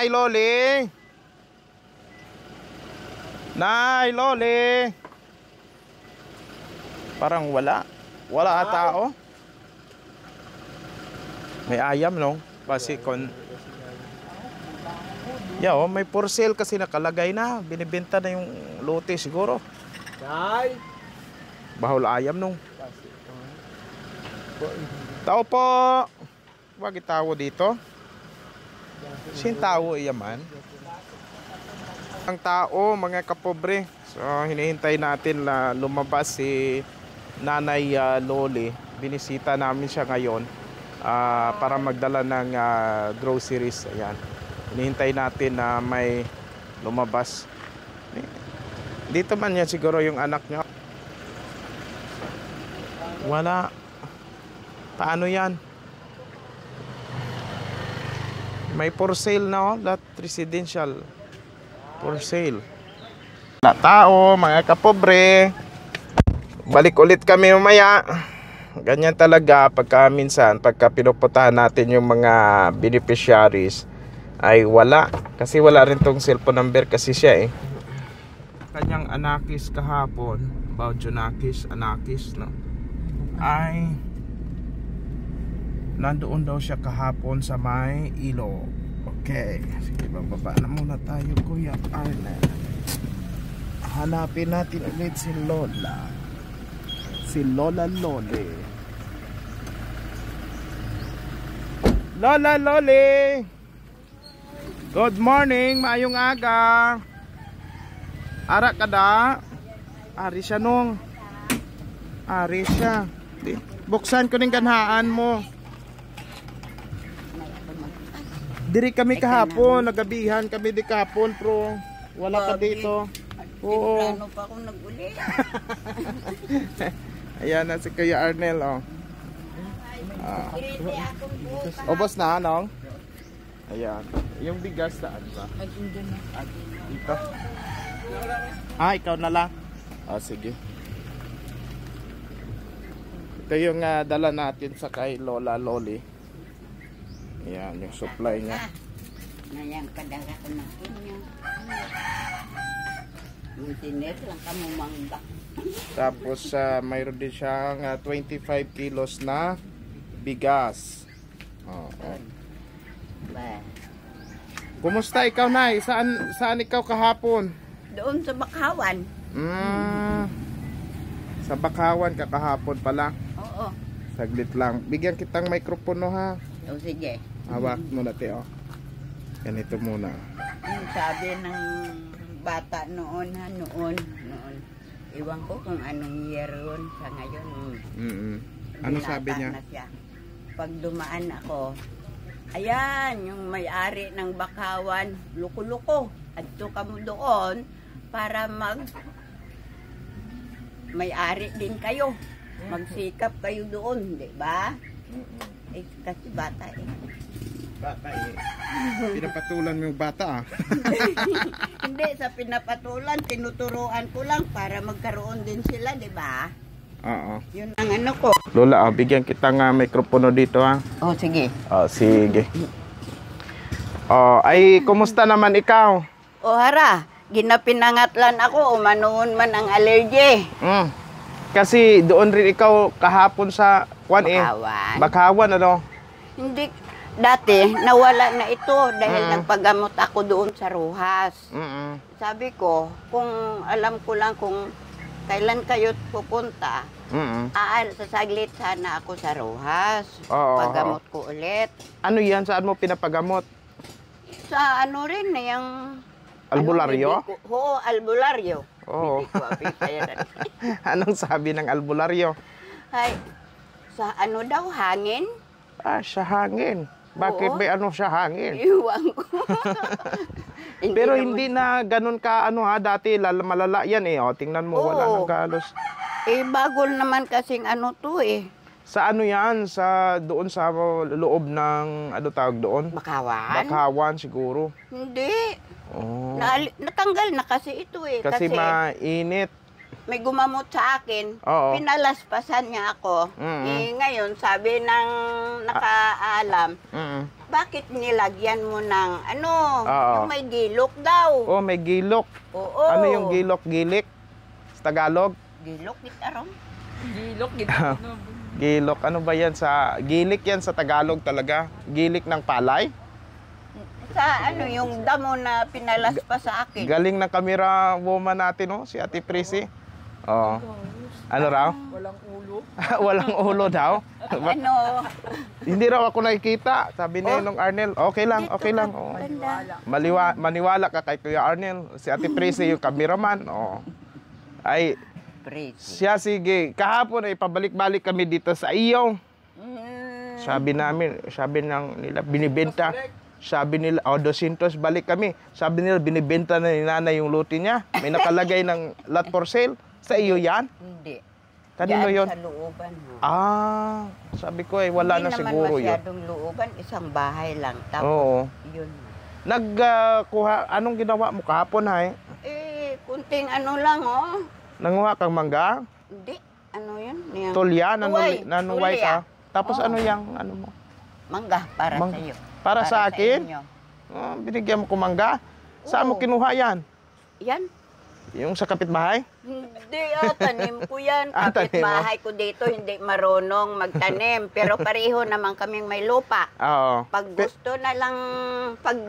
Nay Loli. Nay Loli. Parang wala. Wala tao. May ayam, no? Kasi may for sale kasi nakalagay na. Binibenta na yung lote siguro. Nay. Bahol ayam, no? Tao po. Wag itawo dito. Sin tao iyaman. Ang tao, mga kapobre. So, hinihintay natin na lumabas si Nanay Loli. Binisita namin siya ngayon para magdala ng groceries. Ayan. Hinihintay natin na may lumabas. Dito man yan siguro yung anak niya. Wala. Paano yan? May for sale na, lot residential. For sale. Na tao, mga kapobre. Balik ulit kami mamaya. Ganyan talaga pagka minsan, pagka pinuputahan natin yung mga beneficiaries ay wala. Kasi wala rin tong cellphone number kasi siya Kanyang anakis kahapon, Baudionakis, anakis, no? Ay nandoon daw siya kahapon sa may ilog. Okay, sige, bababa na muna tayo, Kuya Arnel. Hanapin natin ulit si Lola. Si Lola Loli. Lola Loli. Good morning, maayong aga. Ara kada. Ari siya nung. Ari siya. Buksan ko ng ganhaan mo. Diri kami kahapon, nagabihan kami di kahapon, pro. Wala ka dito. Oo. Plano pa akong nag-uli. Ayan na si Kuya Arnel, Ubos na, anong? Ayan. Yung bigas saan ba? Dito. Ikaw na lang. Sige. Ito yung dala natin sa kay Lola Loli. Ayan, yung supply niya. Nayang kadala ko na inyo. Muntinit lang kamo mangga. Tapos mayroon din siyang 25 kilos na bigas. Kumusta ikaw, Nay? Saan ikaw kahapon? Doon sa Bakawan. Sa Bakawan ka kahapon pala? Oo. Saglit lang. Bigyan kitang mikropono, ha? O sige. Hawak mo na, te, Ganito muna. Yung sabi ng bata noon, noon. Iwan ko kung anong year yun sa ngayon. Ano sabi niya? Na siya. Pag dumaan ako, ayan, yung may-ari ng Bakawan, luko-luko. Adto ka mo doon para may-ari din kayo. Magsikap kayo doon, di ba? Kasi bata Bata pinapatulan mo yung bata, Hindi, sa pinapatulan, tinuturuan ko lang para magkaroon din sila, di ba? Oo. Yun ang ano ko. Lola, bigyan kita nga mikropono dito, ha? Sige. Sige. Ay, kumusta naman ikaw? Hara, ginapinangatlan ako, umanoon man ang allergy. Kasi doon rin ikaw kahapon sa Bakawan. Bakawan, ano? Hindi, dati nawala na ito dahil nagpagamot ako doon sa Rojas. Sabi ko, kung alam ko lang kung kailan kayo pupunta, sasaglit sana ako sa Rojas. Pagamot ko ulit. Ano yan? Saan mo pinapagamot? Sa ano rin, yung... Albularyo? Oo, albularyo. Oo. Hindi ko apisayan. Anong sabi ng albularyo? Ay, sa ano daw, hangin? Sa hangin. Bakit may ano sa hangin? Iwan ko. Pero hindi na ganun ka dati malala yan tingnan mo, wala nang kalos. Bago naman kasing ano to Sa ano yan? Doon sa loob ng tawag doon? Bakawan? Bakawan siguro. Hindi. Oh. Natanggal na kasi ito Kasi mainit. may gumamot sa akin, Oo. pinalaspasan niya ako. Mm. Eh, ngayon, sabi ng nakaalam, bakit nilagyan mo ng Oo. yung may gilok daw? Oh, may gilok. Oo. Ano yung gilok? Gilik? Sa Tagalog? Gilok, gitaron. Gilok, Gilok. Ano ba yan sa... Gilik yan sa Tagalog talaga. Gilik ng palay. Sa yung damo na pinalaspas sa akin. Galing ng camera woman natin, oh, si Ate Prissy. Oh. Ano raw? Walang ulo. Walang ulo daw. Hindi raw ako nakikita. Sabi ni nung Arnel, okay lang, okay lang. Oh. Maniwala ka kay Kuya Arnel. Si Ate Prissy yung cameraman. Oh. Ay, siya sige. Kahapon ay pabalik-balik kami dito sa iyo. Sabi nila, binibenta. Sabi nila, 200 balik kami. Sabi nila, binibenta na ni nanay yung lote niya. May nakalagay ng lot for sale. Sa iyo yan? Hindi. Kanino yun? Sa looban. Sabi ko wala na siguro yun. Hindi naman masyadong looban, isang bahay lang. Tapos, Oo. yun. Nagkuha, anong ginawa mo kahapon, hay? Kunting lang, Nanguha kang mangga? Hindi. Ano yun? Tulya? Tuway. Nanuway ka? Tapos ano mo? Mangga para sa iyo. Para sa akin? inyo. Binigyan mo ko mangga? Saan mo kinuha yan? Yan? Yung sa kapitbahay? Hindi, tanim ko yan. Tanim mo? Kapitbahay ko dito, hindi marunong magtanim. Pero pareho naman kaming may lupa. Oo. Pag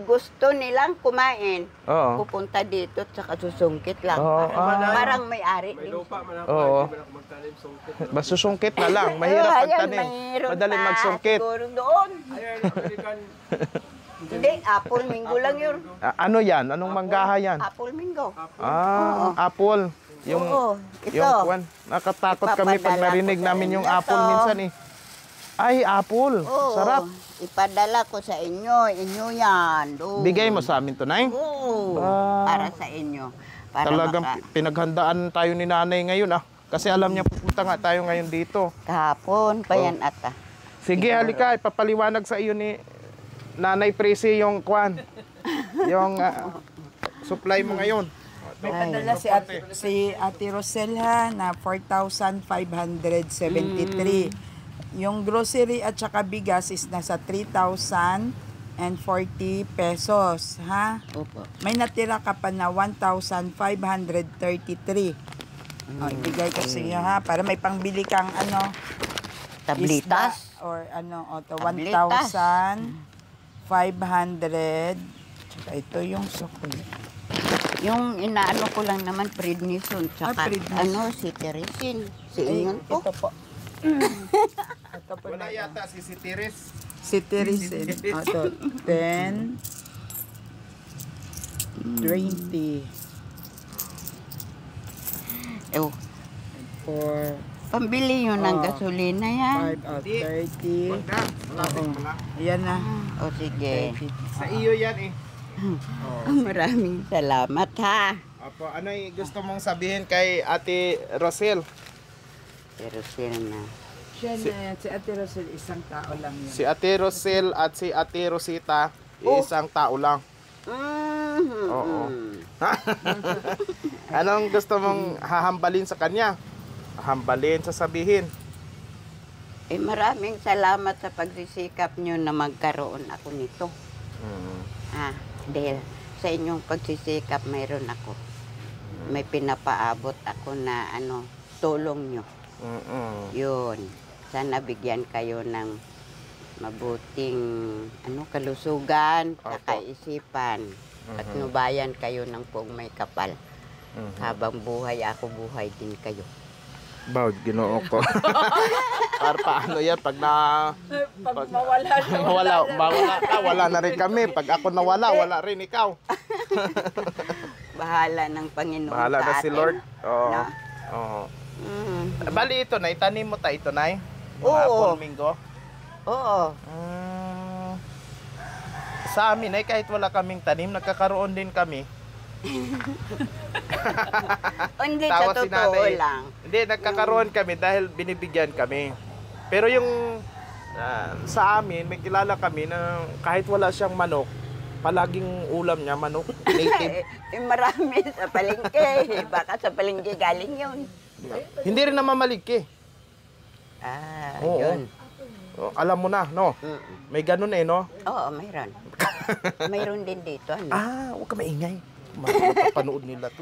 gusto nilang kumain, Oo. pupunta dito at saka susungkit lang. Oo, Parang may-ari din. Oo. Masusungkit na lang. Mahirap magtanim. Madaling magsungkit. Siguro doon. Hindi, apple mingo lang yun. Ano yan? Anong manggaha yan? Apple mingo. Apple. Oo, ito. Yung kwan. Nakatakot kami pag Ipapadala narinig ko sa namin yung inyo apple to. minsan eh. Ay, apple. Oo, Sarap. Ipadala ko sa inyo. Inyo yan. Oo. Bigay mo sa amin to, Nay? Oo. Para sa inyo. Para Talagang pinaghandaan tayo ni nanay ngayon Kasi alam niya pupunta nga tayo ngayon dito. Kahapon pa yan ata. Sige, halika. Ipapaliwanag sa iyo ni Nanay Prissy yung kwan. Yung supply mo ngayon. May padala si Ate Rosel na 4,573. Yung grocery at saka bigas is nasa 3,040 pesos, ha? Opo. May natira ka pa na 1,533. Ibigay ko sa iyo, ha? Para may pangbili kang Tablitas. isda or 1,500. Tablitas. Tsaka ito yung sukli. Yung inaano ko lang naman, prednison. Tsaka prednison. si Teresin. Si Inyon po. Ito po. Ito po Wala yata si Tiris. Si Teresin. Ito, 10, 20, Oh, 4, pambili yun ng gasolina yan. 5, 30. Oo. Ayan na. O sige. Sa iyo yan eh. Maraming salamat ha. Apo, ano gusto mong sabihin kay Ate Rosel? Teresin na. Siya na, si Ate Rosel, isang tao lang yun. Si Ate Rosel at si Ate Rosita, isang tao lang. Oo. Anong gusto mong hahambalin sa kanya? Hahambalin, sasabihin. Maraming salamat sa pagsisikap nyo na magkaroon ako nito. Dahil sa inyong pagsisikap, mayroon ako. May pinapaabot ako na tulong nyo. Yun. Sana bigyan kayo ng mabuting kalusugan, sa kaisipan. At nubayan kayo ng pong may kapal. Habang buhay ako, buhay din kayo. Bawd, Ginoo ko. Para paano yan? Pag mawala ka, wala na rin kami. Pag ako nawala, wala rin ikaw. Bahala ng Panginoon Bahala sa na si atin. Lord. Oo. Na? Oo. Bali ito, Nay. Tanim mo ito, Nay? Oo. Apple Mingo. Oo. Sa amin, Nay, kahit wala kaming tanim, nagkakaroon din kami. Hindi, Tawa sa si totoo nanay. lang. Hindi, nagkakaroon kami dahil binibigyan kami. Pero yung sa amin, may kilala kami na kahit wala siyang manok, palaging ulam niya, manok. Native. Marami sa palengke. Baka sa palengke galing yun. Hindi rin naman maliki. Oo. Yun. Oh, alam mo na, no? May ganun no? Oo, mayroon. Mayroon din dito. Ano? Huwag ka maingay. Mapapanood nila to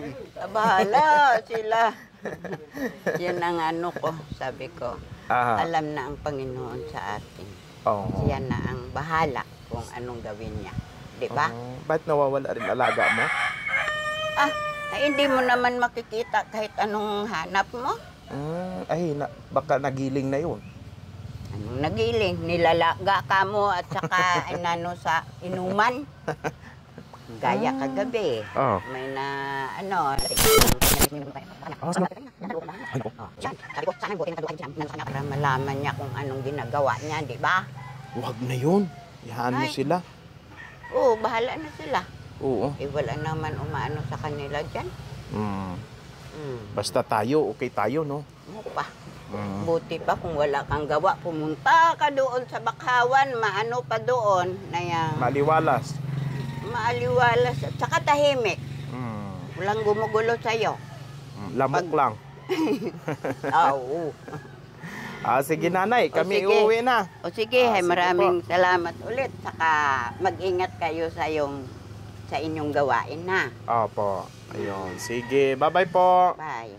Bahala sila. Yan ang ano ko, sabi ko. Alam na ang Panginoon sa atin. Siya na ang bahala kung anong gawin niya. Di ba? Ba't nawawala rin alaga mo? Hindi mo naman makikita kahit anong hanap mo. Baka nagiling na yun. Anong nagiling? Nilalaga ka mo at saka inano sa inuman. Gaya kagabi. May na para malaman niya kung anong ginagawa niya, di ba? Huwag na yun. Ihaan mo sila. Oo, bahala na sila. Oo. Wala naman umaano sa kanila dyan. Basta tayo, okay tayo, no? Ano pa? Buti pa kung wala kang gawa, pumunta ka doon sa Bakawan, maano pa doon na yan. Maliwalas. Maaliwalas at saka tahimik. Walang gumugulo sa'yo. Lamok lang. Oo. Sige nanay, kami sige. uuwi na. O sige, Sige maraming salamat ulit. Saka mag-ingat kayo sa inyong gawain na. Opo. Ayun. Sige, bye-bye po. Bye.